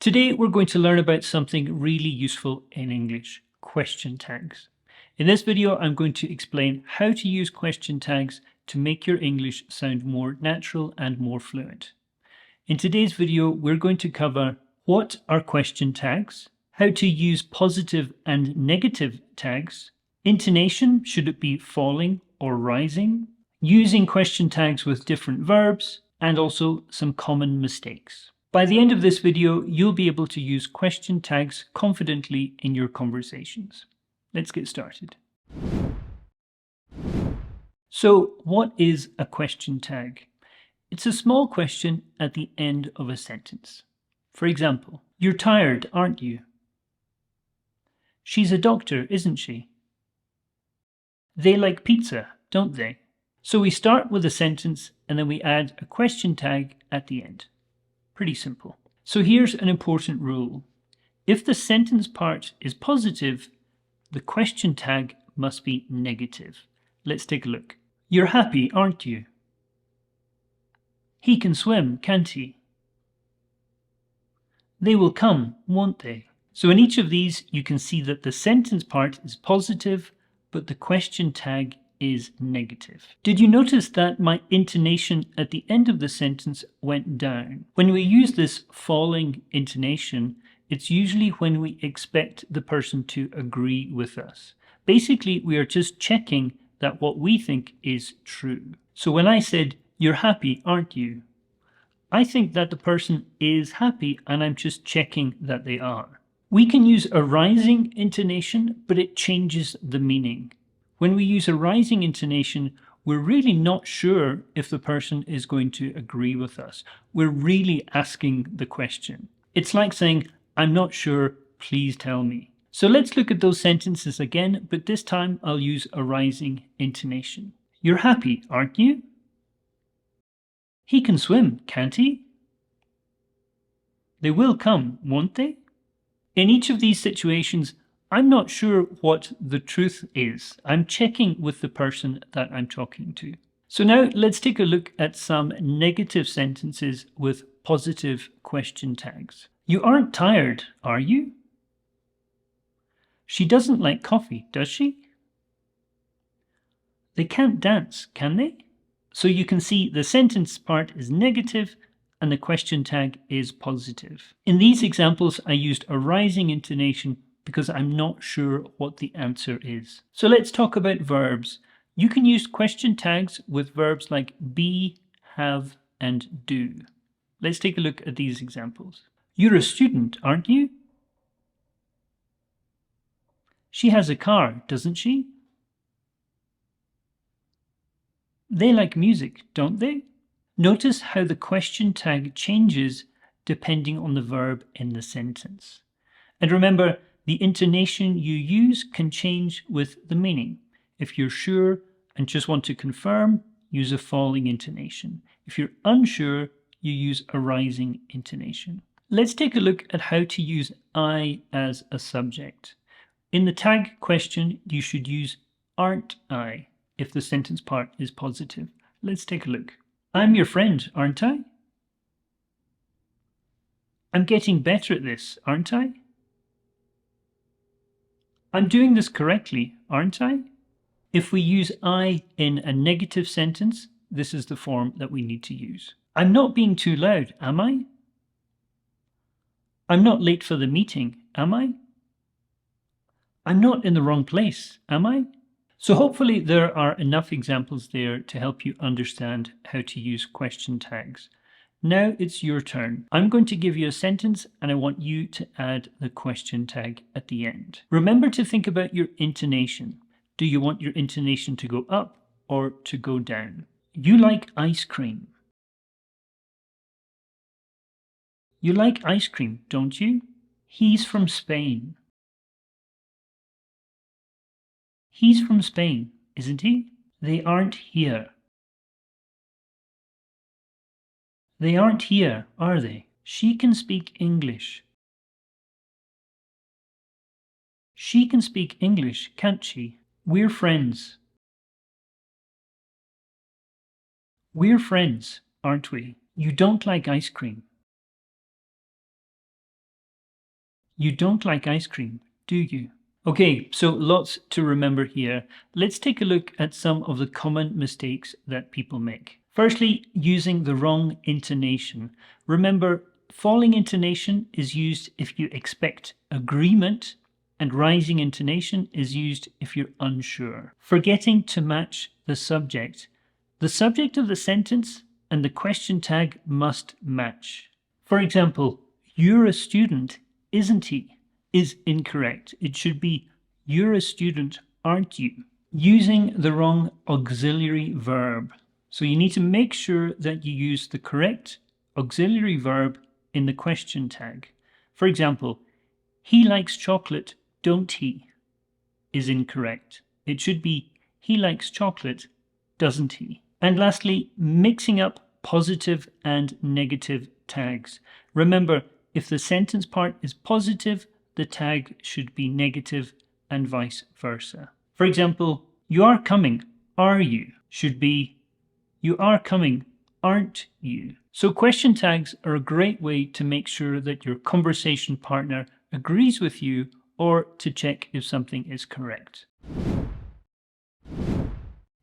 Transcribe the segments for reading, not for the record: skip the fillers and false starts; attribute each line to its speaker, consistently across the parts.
Speaker 1: Today we're going to learn about something really useful in English, question tags. In this video I'm going to explain how to use question tags to make your English sound more natural and more fluent. In today's video we're going to cover what are question tags, how to use positive and negative tags, intonation, should it be falling or rising, using question tags with different verbs, and also some common mistakes. By the end of this video, you'll be able to use question tags confidently in your conversations. Let's get started. So, what is a question tag? It's a small question at the end of a sentence. For example, you're tired, aren't you? She's a doctor, isn't she? They like pizza, don't they? So we start with a sentence and then we add a question tag at the end. Pretty simple. So here's an important rule. If the sentence part is positive, the question tag must be negative. Let's take a look. You're happy, aren't you? He can swim, can't he? They will come, won't they? So in each of these, you can see that the sentence part is positive, but the question tag is negative. Did you notice that my intonation at the end of the sentence went down? When we use this falling intonation, it's usually when we expect the person to agree with us. Basically, we are just checking that what we think is true. So when I said, you're happy, aren't you? I think that the person is happy and I'm just checking that they are. We can use a rising intonation, but it changes the meaning. When we use a rising intonation, we're really not sure if the person is going to agree with us. We're really asking the question. It's like saying, I'm not sure, please tell me. So let's look at those sentences again, but this time I'll use a rising intonation. You're happy, aren't you? He can swim, can't he? They will come, won't they? In each of these situations, I'm not sure what the truth is. I'm checking with the person that I'm talking to. So now let's take a look at some negative sentences with positive question tags. You aren't tired, are you? She doesn't like coffee, does she? They can't dance, can they? So you can see the sentence part is negative and the question tag is positive. In these examples, I used a rising intonation because I'm not sure what the answer is. So let's talk about verbs. You can use question tags with verbs like be, have, and do. Let's take a look at these examples. You're a student, aren't you? She has a car, doesn't she? They like music, don't they? Notice how the question tag changes depending on the verb in the sentence. And remember, the intonation you use can change with the meaning. If you're sure and just want to confirm, use a falling intonation. If you're unsure, you use a rising intonation. Let's take a look at how to use I as a subject. In the tag question, you should use aren't I if the sentence part is positive. Let's take a look. I'm your friend, aren't I? I'm getting better at this, aren't I? I'm doing this correctly, aren't I? If we use I in a negative sentence, this is the form that we need to use. I'm not being too loud, am I? I'm not late for the meeting, am I? I'm not in the wrong place, am I? So hopefully there are enough examples there to help you understand how to use question tags. Now it's your turn. I'm going to give you a sentence and I want you to add the question tag at the end. Remember to think about your intonation. Do you want your intonation to go up or to go down? You like ice cream. You like ice cream, don't you? He's from Spain. He's from Spain, isn't he? They aren't here. They aren't here, are they? She can speak English. She can speak English, can't she? We're friends. We're friends, aren't we? You don't like ice cream. You don't like ice cream, do you? Okay, so lots to remember here. Let's take a look at some of the common mistakes that people make. Firstly, using the wrong intonation. Remember, falling intonation is used if you expect agreement, and rising intonation is used if you're unsure. Forgetting to match the subject. The subject of the sentence and the question tag must match. For example, you're a student, isn't he? Is incorrect. It should be, you're a student, aren't you? Using the wrong auxiliary verb. So you need to make sure that you use the correct auxiliary verb in the question tag. For example, he likes chocolate, don't he? Is incorrect. It should be, he likes chocolate, doesn't he? And lastly, mixing up positive and negative tags. Remember, if the sentence part is positive, the tag should be negative and vice versa. For example, you are coming, are you? Should be, you are coming, aren't you? So question tags are a great way to make sure that your conversation partner agrees with you or to check if something is correct.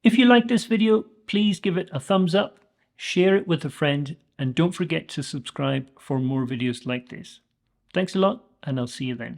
Speaker 1: If you like this video, please give it a thumbs up, share it with a friend, and don't forget to subscribe for more videos like this. Thanks a lot, and I'll see you then.